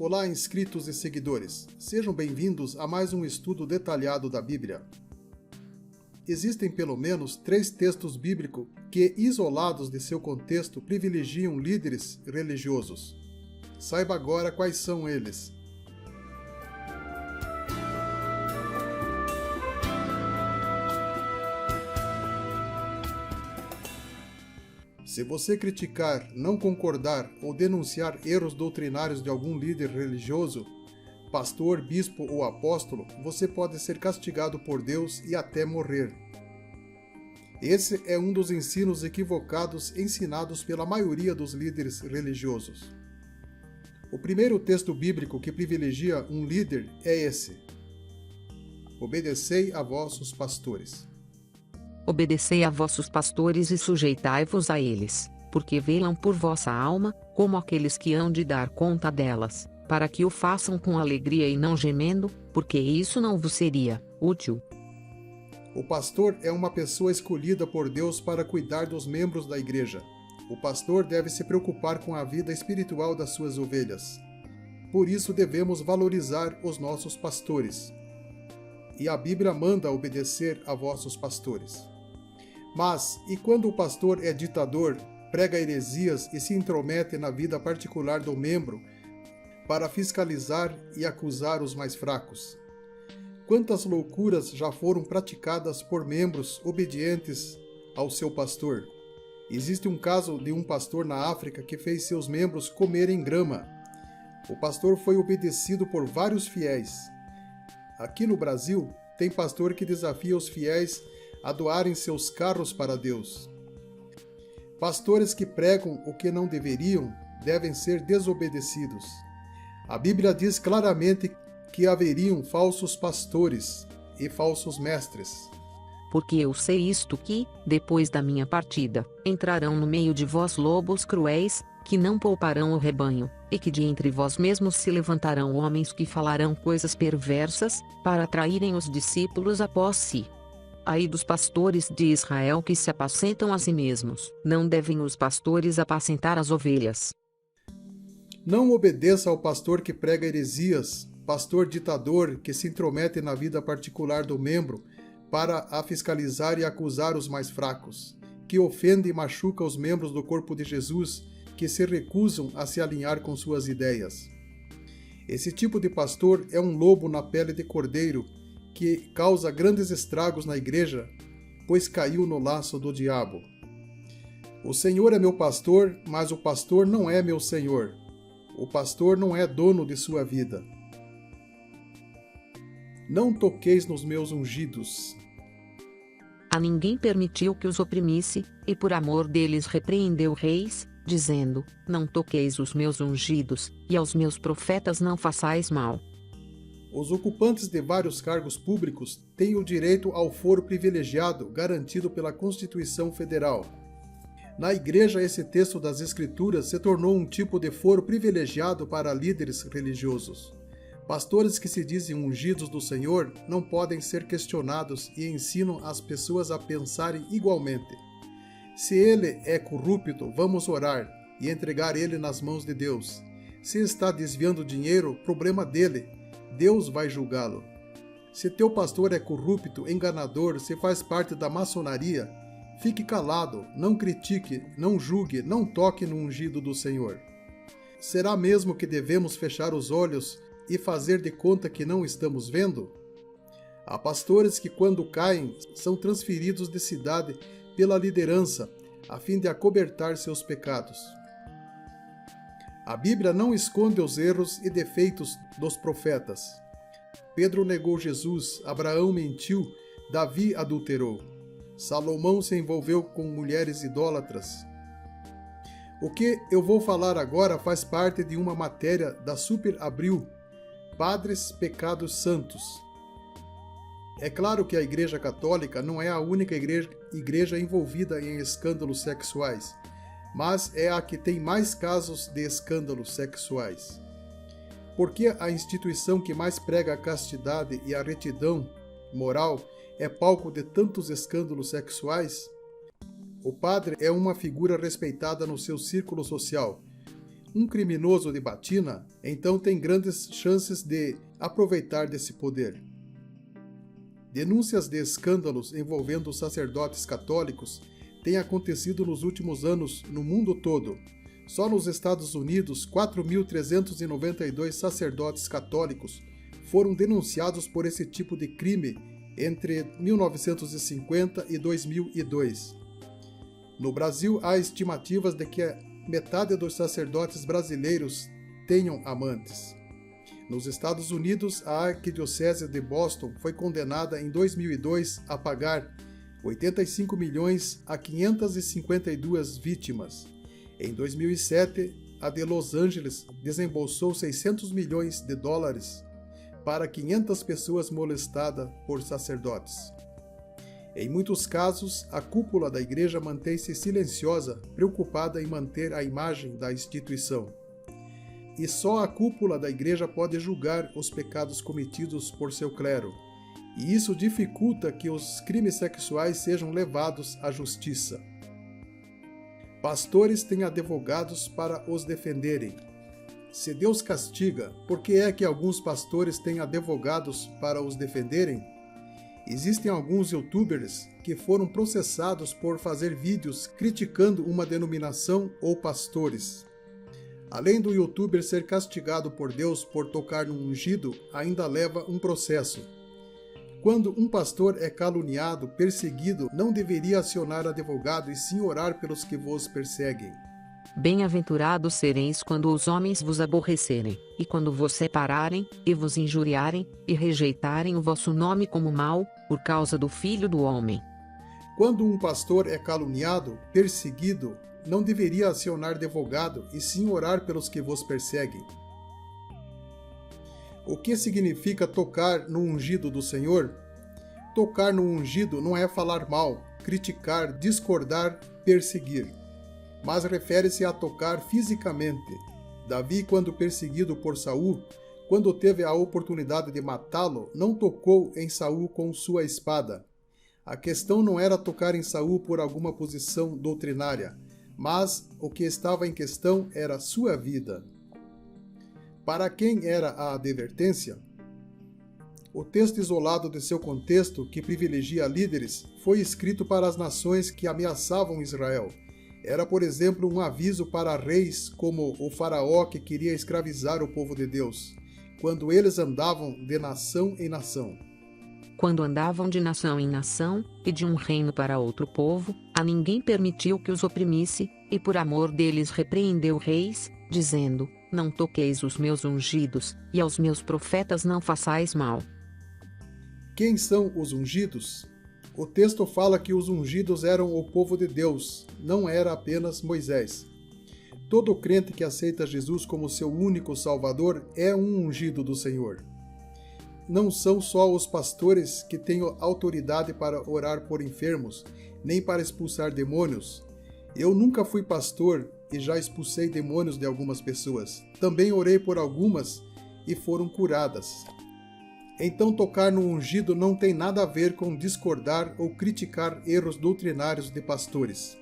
Olá, inscritos e seguidores. Sejam bem-vindos a mais um estudo detalhado da Bíblia. Existem pelo menos 3 textos bíblicos que, isolados de seu contexto, privilegiam líderes religiosos. Saiba agora quais são eles. Se você criticar, não concordar ou denunciar erros doutrinários de algum líder religioso, pastor, bispo ou apóstolo, você pode ser castigado por Deus e até morrer. Esse é um dos ensinos equivocados ensinados pela maioria dos líderes religiosos. O primeiro texto bíblico que privilegia um líder é esse: obedecei a vossos pastores. Obedecei a vossos pastores e sujeitai-vos a eles, porque velam por vossa alma, como aqueles que hão de dar conta delas, para que o façam com alegria e não gemendo, porque isso não vos seria útil. O pastor é uma pessoa escolhida por Deus para cuidar dos membros da igreja. O pastor deve se preocupar com a vida espiritual das suas ovelhas. Por isso devemos valorizar os nossos pastores. E a Bíblia manda obedecer a vossos pastores. Mas, e quando o pastor é ditador, prega heresias e se intromete na vida particular do membro para fiscalizar e acusar os mais fracos? Quantas loucuras já foram praticadas por membros obedientes ao seu pastor? Existe um caso de um pastor na África que fez seus membros comerem grama. O pastor foi obedecido por vários fiéis. Aqui no Brasil, tem pastor que desafia os fiéis a doarem seus carros para Deus. Pastores que pregam o que não deveriam devem ser desobedecidos. A Bíblia diz claramente que haveriam falsos pastores e falsos mestres. Porque eu sei isto que, depois da minha partida, entrarão no meio de vós lobos cruéis, que não pouparão o rebanho, e que de entre vós mesmos se levantarão homens que falarão coisas perversas, para atraírem os discípulos após si. Ai dos pastores de Israel que se apacentam a si mesmos. Não devem os pastores apacentar as ovelhas. Não obedeça ao pastor que prega heresias, pastor ditador que se intromete na vida particular do membro para a fiscalizar e acusar os mais fracos, que ofende e machuca os membros do corpo de Jesus que se recusam a se alinhar com suas ideias. Esse tipo de pastor é um lobo na pele de cordeiro que causa grandes estragos na igreja, pois caiu no laço do diabo. O Senhor é meu pastor, mas o pastor não é meu Senhor. O pastor não é dono de sua vida. Não toqueis nos meus ungidos. A ninguém permitiu que os oprimisse, e por amor deles repreendeu reis, dizendo: não toqueis os meus ungidos, e aos meus profetas não façais mal. Os ocupantes de vários cargos públicos têm o direito ao foro privilegiado garantido pela Constituição Federal. Na igreja, esse texto das Escrituras se tornou um tipo de foro privilegiado para líderes religiosos. Pastores que se dizem ungidos do Senhor não podem ser questionados e ensinam as pessoas a pensarem igualmente. Se ele é corrupto, vamos orar e entregar ele nas mãos de Deus. Se está desviando dinheiro, problema dele. Deus vai julgá-lo. Se teu pastor é corrupto, enganador, se faz parte da maçonaria, fique calado, não critique, não julgue, não toque no ungido do Senhor. Será mesmo que devemos fechar os olhos e fazer de conta que não estamos vendo? Há pastores que, quando caem, são transferidos de cidade pela liderança, a fim de acobertar seus pecados. A Bíblia não esconde os erros e defeitos dos profetas. Pedro negou Jesus, Abraão mentiu, Davi adulterou. Salomão se envolveu com mulheres idólatras. O que eu vou falar agora faz parte de uma matéria da Super Abril, Padres Pecados Santos. É claro que a Igreja Católica não é a única igreja envolvida em escândalos sexuais, mas é a que tem mais casos de escândalos sexuais. Porque a instituição que mais prega a castidade e a retidão moral é palco de tantos escândalos sexuais? O padre é uma figura respeitada no seu círculo social. um criminoso de batina, então tem grandes chances de aproveitar desse poder. Denúncias de escândalos envolvendo sacerdotes católicos têm acontecido nos últimos anos no mundo todo. Só nos Estados Unidos, 4.392 sacerdotes católicos foram denunciados por esse tipo de crime entre 1950 e 2002. No Brasil, há estimativas de que metade dos sacerdotes brasileiros tenham amantes. Nos Estados Unidos, a Arquidiocese de Boston foi condenada em 2002 a pagar 85 milhões a 552 vítimas. Em 2007, a de Los Angeles desembolsou 600 milhões de dólares para 500 pessoas molestadas por sacerdotes. Em muitos casos, a cúpula da igreja mantém-se silenciosa, preocupada em manter a imagem da instituição. E só a cúpula da igreja pode julgar os pecados cometidos por seu clero, e isso dificulta que os crimes sexuais sejam levados à justiça. Pastores têm advogados para os defenderem. Se Deus castiga, por que é que alguns pastores têm advogados para os defenderem? Existem alguns youtubers que foram processados por fazer vídeos criticando uma denominação ou pastores. Além do youtuber ser castigado por Deus por tocar no ungido, ainda leva um processo. Quando um pastor é caluniado, perseguido, não deveria acionar advogado e sim orar pelos que vos perseguem. Bem-aventurados sereis quando os homens vos aborrecerem, e quando vos separarem, e vos injuriarem, e rejeitarem o vosso nome como mau, por causa do Filho do Homem. Quando um pastor é caluniado, perseguido, não deveria acionar advogado e sim orar pelos que vos perseguem. O que significa tocar no ungido do Senhor? Tocar no ungido não é falar mal, criticar, discordar, perseguir, mas refere-se a tocar fisicamente. Davi, quando perseguido por Saul, quando teve a oportunidade de matá-lo, não tocou em Saul com sua espada. A questão não era tocar em Saul por alguma posição doutrinária, mas o que estava em questão era sua vida. Para quem era a advertência? O texto isolado de seu contexto, que privilegia líderes, foi escrito para as nações que ameaçavam Israel. Era, por exemplo, um aviso para reis como o faraó que queria escravizar o povo de Deus, quando eles andavam de nação em nação. Quando andavam de nação em nação, e de um reino para outro povo, a ninguém permitiu que os oprimisse, e por amor deles repreendeu reis, dizendo: não toqueis os meus ungidos, e aos meus profetas não façais mal. Quem são os ungidos? O texto fala que os ungidos eram o povo de Deus, não era apenas Moisés. Todo crente que aceita Jesus como seu único Salvador é um ungido do Senhor. Não são só os pastores que têm autoridade para orar por enfermos, nem para expulsar demônios. Eu nunca fui pastor e já expulsei demônios de algumas pessoas. Também orei por algumas e foram curadas. Então tocar no ungido não tem nada a ver com discordar ou criticar erros doutrinários de pastores.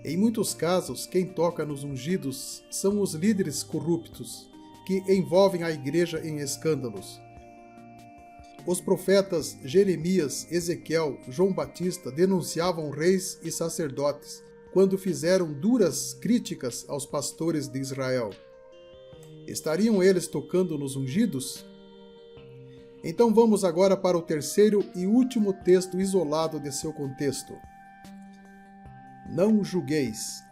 Em muitos casos, quem toca nos ungidos são os líderes corruptos, que envolvem a igreja em escândalos. Os profetas Jeremias, Ezequiel, João Batista denunciavam reis e sacerdotes quando fizeram duras críticas aos pastores de Israel. Estariam eles tocando nos ungidos? Então vamos agora para o terceiro e último texto isolado de seu contexto. Não julgueis.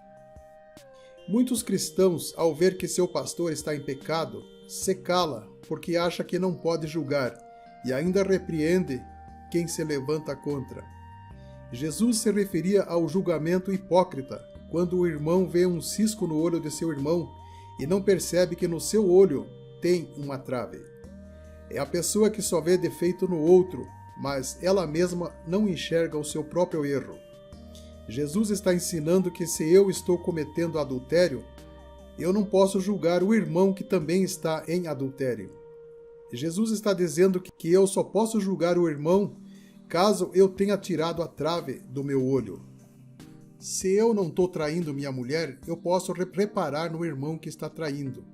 Muitos cristãos, ao ver que seu pastor está em pecado, se cala porque acha que não pode julgar e ainda repreende quem se levanta contra. Jesus se referia ao julgamento hipócrita, quando o irmão vê um cisco no olho de seu irmão e não percebe que no seu olho tem uma trave. É a pessoa que só vê defeito no outro, mas ela mesma não enxerga o seu próprio erro. Jesus está ensinando que se eu estou cometendo adultério, eu não posso julgar o irmão que também está em adultério. Jesus está dizendo que eu só posso julgar o irmão caso eu tenha tirado a trave do meu olho. Se eu não estou traindo minha mulher, eu posso reparar no irmão que está traindo.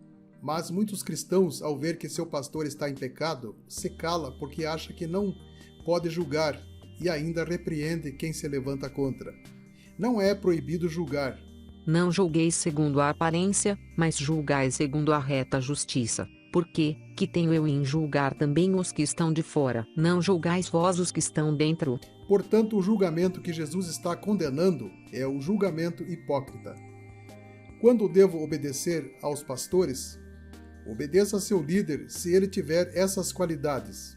Mas muitos cristãos, ao ver que seu pastor está em pecado, se cala porque acha que não pode julgar e ainda repreende quem se levanta contra. Não é proibido julgar. Não julgueis segundo a aparência, mas julgai segundo a reta justiça. Porque, que tenho eu em julgar também os que estão de fora? Não julgais vós os que estão dentro. Portanto, o julgamento que Jesus está condenando é o julgamento hipócrita. Quando devo obedecer aos pastores? Obedeça a seu líder se ele tiver essas qualidades.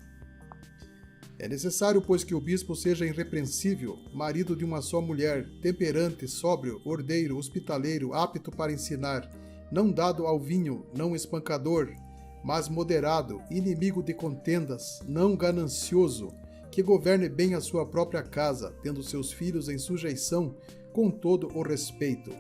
É necessário, pois, que o bispo seja irrepreensível, marido de uma só mulher, temperante, sóbrio, ordeiro, hospitaleiro, apto para ensinar, não dado ao vinho, não espancador, mas moderado, inimigo de contendas, não ganancioso, que governe bem a sua própria casa, tendo seus filhos em sujeição, com todo o respeito.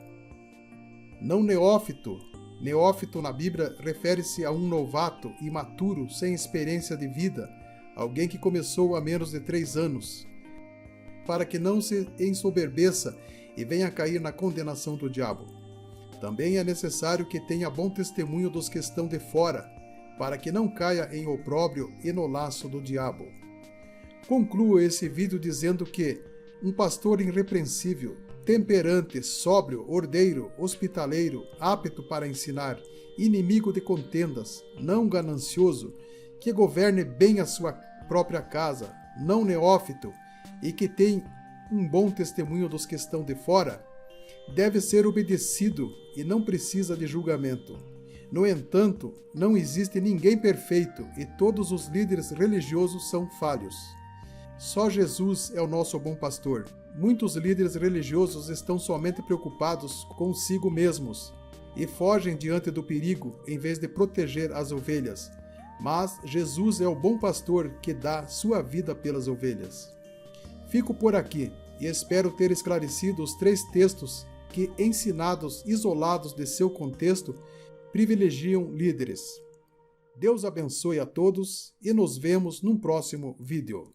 Não neófito. Neófito na Bíblia refere-se a um novato, imaturo, sem experiência de vida, alguém que começou há menos de 3 anos, para que não se ensoberbeça e venha a cair na condenação do diabo. Também é necessário que tenha bom testemunho dos que estão de fora, para que não caia em opróbrio e no laço do diabo. Concluo esse vídeo dizendo que um pastor irrepreensível, temperante, sóbrio, ordeiro, hospitaleiro, apto para ensinar, inimigo de contendas, não ganancioso, que governe bem a sua própria casa, não neófito, e que tem um bom testemunho dos que estão de fora, deve ser obedecido e não precisa de julgamento. No entanto, não existe ninguém perfeito e todos os líderes religiosos são falhos. Só Jesus é o nosso bom pastor. Muitos líderes religiosos estão somente preocupados consigo mesmos e fogem diante do perigo em vez de proteger as ovelhas. Mas Jesus é o bom pastor que dá sua vida pelas ovelhas. Fico por aqui e espero ter esclarecido os 3 textos que, ensinados isolados de seu contexto, privilegiam líderes. Deus abençoe a todos e nos vemos num próximo vídeo.